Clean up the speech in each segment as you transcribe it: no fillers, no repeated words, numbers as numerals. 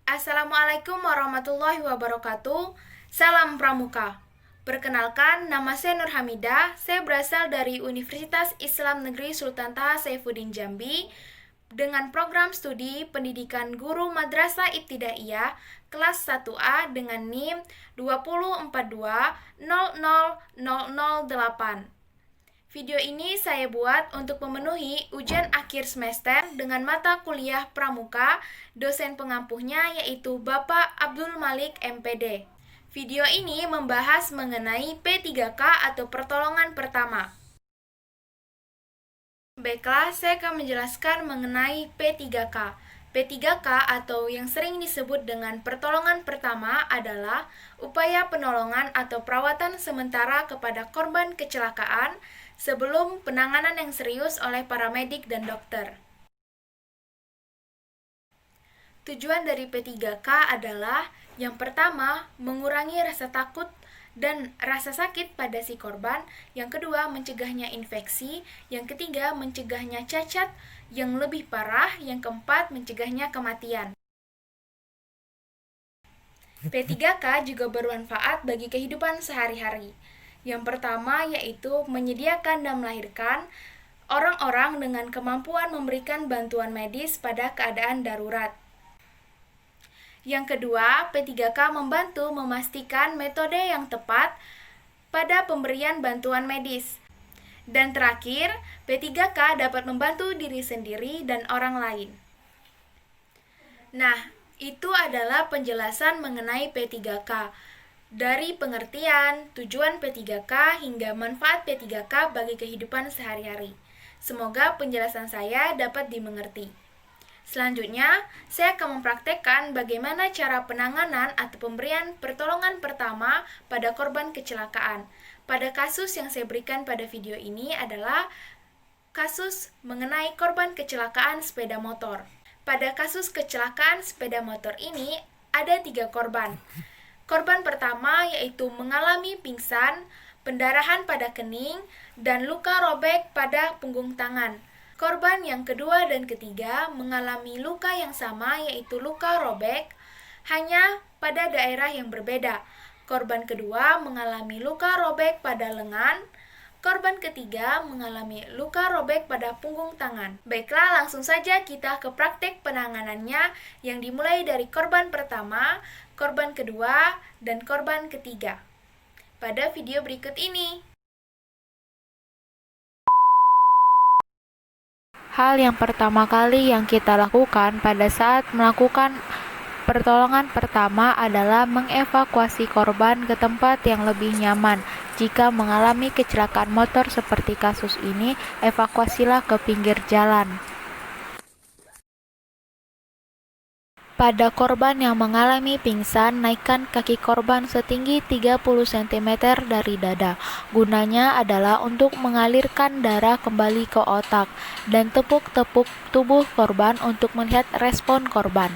Assalamualaikum warahmatullahi wabarakatuh. Salam Pramuka. Perkenalkan, nama saya Nur Hamidah. Saya berasal dari Universitas Islam Negeri Sultan Taha Saifuddin Jambi dengan program studi Pendidikan Guru Madrasah Ibtidaiyah kelas 1A dengan NIM 204200008. Video ini saya buat untuk memenuhi ujian akhir semester dengan mata kuliah Pramuka. Dosen pengampuhnya yaitu Bapak Abdul Malik MPD. Video ini membahas mengenai P3K atau pertolongan pertama. Baiklah, saya akan menjelaskan mengenai P3K. P3K atau yang sering disebut dengan pertolongan pertama adalah upaya penolongan atau perawatan sementara kepada korban kecelakaan sebelum penanganan yang serius oleh paramedik dan dokter. Tujuan dari P3K adalah yang pertama, mengurangi rasa takut dan rasa sakit pada si korban, yang kedua, mencegahnya infeksi, yang ketiga, mencegahnya cacat yang lebih parah, yang keempat, mencegahnya kematian. P3K juga bermanfaat bagi kehidupan sehari-hari. Yang pertama yaitu menyediakan dan melahirkan orang-orang dengan kemampuan memberikan bantuan medis pada keadaan darurat. Yang kedua, P3K membantu memastikan metode yang tepat pada pemberian bantuan medis. Dan terakhir, P3K dapat membantu diri sendiri dan orang lain. Nah, itu adalah penjelasan mengenai P3K. Dari pengertian, tujuan P3K hingga manfaat P3K bagi kehidupan sehari-hari. Semoga penjelasan saya dapat dimengerti. Selanjutnya, saya akan mempraktekkan bagaimana cara penanganan atau pemberian pertolongan pertama pada korban kecelakaan. Pada kasus yang saya berikan pada video ini adalah kasus mengenai korban kecelakaan sepeda motor. Pada kasus kecelakaan sepeda motor ini, ada 3 korban. Korban pertama yaitu mengalami pingsan, pendarahan pada kening, dan luka robek pada punggung tangan. Korban yang kedua dan ketiga mengalami luka yang sama yaitu luka robek, hanya pada daerah yang berbeda. Korban kedua mengalami luka robek pada lengan, korban ketiga mengalami luka robek pada punggung tangan. Baiklah, langsung saja kita ke praktek penanganannya yang dimulai dari korban pertama, korban kedua, dan korban ketiga pada video berikut ini. Hal yang pertama kali yang kita lakukan pada saat melakukan pertolongan pertama adalah mengevakuasi korban ke tempat yang lebih nyaman. Jika mengalami kecelakaan motor seperti kasus ini, evakuasilah ke pinggir jalan. Pada korban yang mengalami pingsan, naikkan kaki korban setinggi 30 cm dari dada. Gunanya adalah untuk mengalirkan darah kembali ke otak dan tepuk-tepuk tubuh korban untuk melihat respon korban.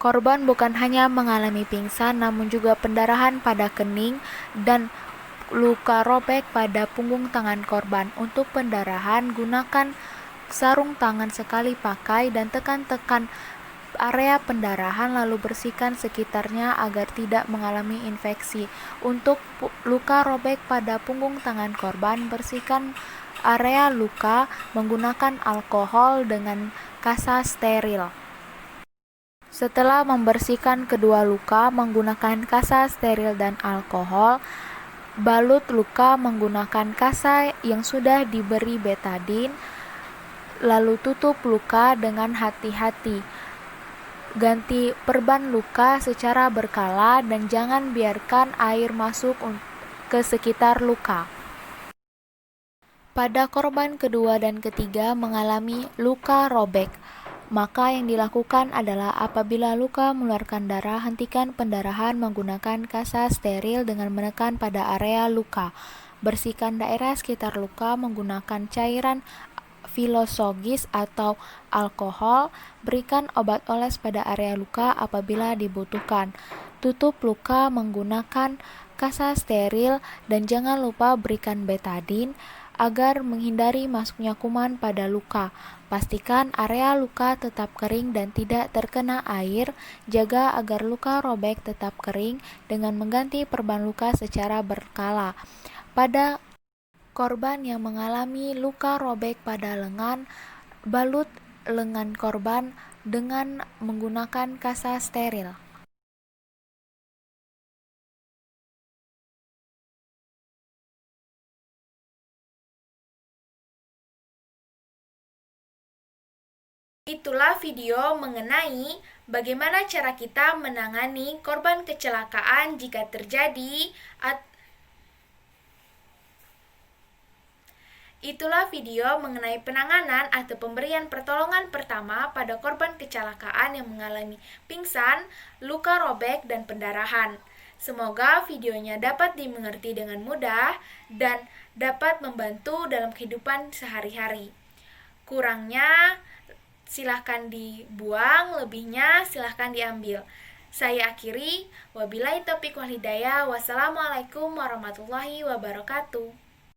Korban bukan hanya mengalami pingsan, namun juga pendarahan pada kening dan luka robek pada punggung tangan korban. Untuk pendarahan, gunakan sarung tangan sekali pakai dan tekan-tekan area pendarahan lalu bersihkan sekitarnya agar tidak mengalami infeksi. Untuk luka robek pada punggung tangan korban, bersihkan area luka menggunakan alkohol dengan kasa steril. Setelah membersihkan kedua luka menggunakan kasa steril dan alkohol, balut luka menggunakan kasa yang sudah diberi betadin, lalu tutup luka dengan hati-hati. Ganti perban luka secara berkala dan jangan biarkan air masuk ke sekitar luka. Pada korban kedua dan ketiga mengalami luka robek, maka yang dilakukan adalah apabila luka mengeluarkan darah, hentikan pendarahan menggunakan kasa steril dengan menekan pada area luka. Bersihkan daerah sekitar luka menggunakan cairan filosogis atau alkohol. Berikan obat oles pada area luka apabila dibutuhkan. Tutup luka menggunakan kasa steril dan jangan lupa berikan betadin. agar menghindari masuknya kuman pada luka. Pastikan area luka tetap kering dan tidak terkena air. Jaga agar luka robek tetap kering dengan mengganti perban luka secara berkala. Pada korban yang mengalami luka robek pada lengan, balut lengan korban dengan menggunakan kasa steril. Itulah video mengenai bagaimana cara kita menangani korban kecelakaan jika terjadi Itulah video mengenai penanganan atau pemberian pertolongan pertama pada korban kecelakaan yang mengalami pingsan, luka robek, dan pendarahan. Semoga videonya dapat dimengerti dengan mudah dan dapat membantu dalam kehidupan sehari-hari. Kurangnya silahkan dibuang, lebihnya silahkan diambil. Saya akhiri, wabillahi taufiq wal hidayah. Wassalamualaikum warahmatullahi wabarakatuh.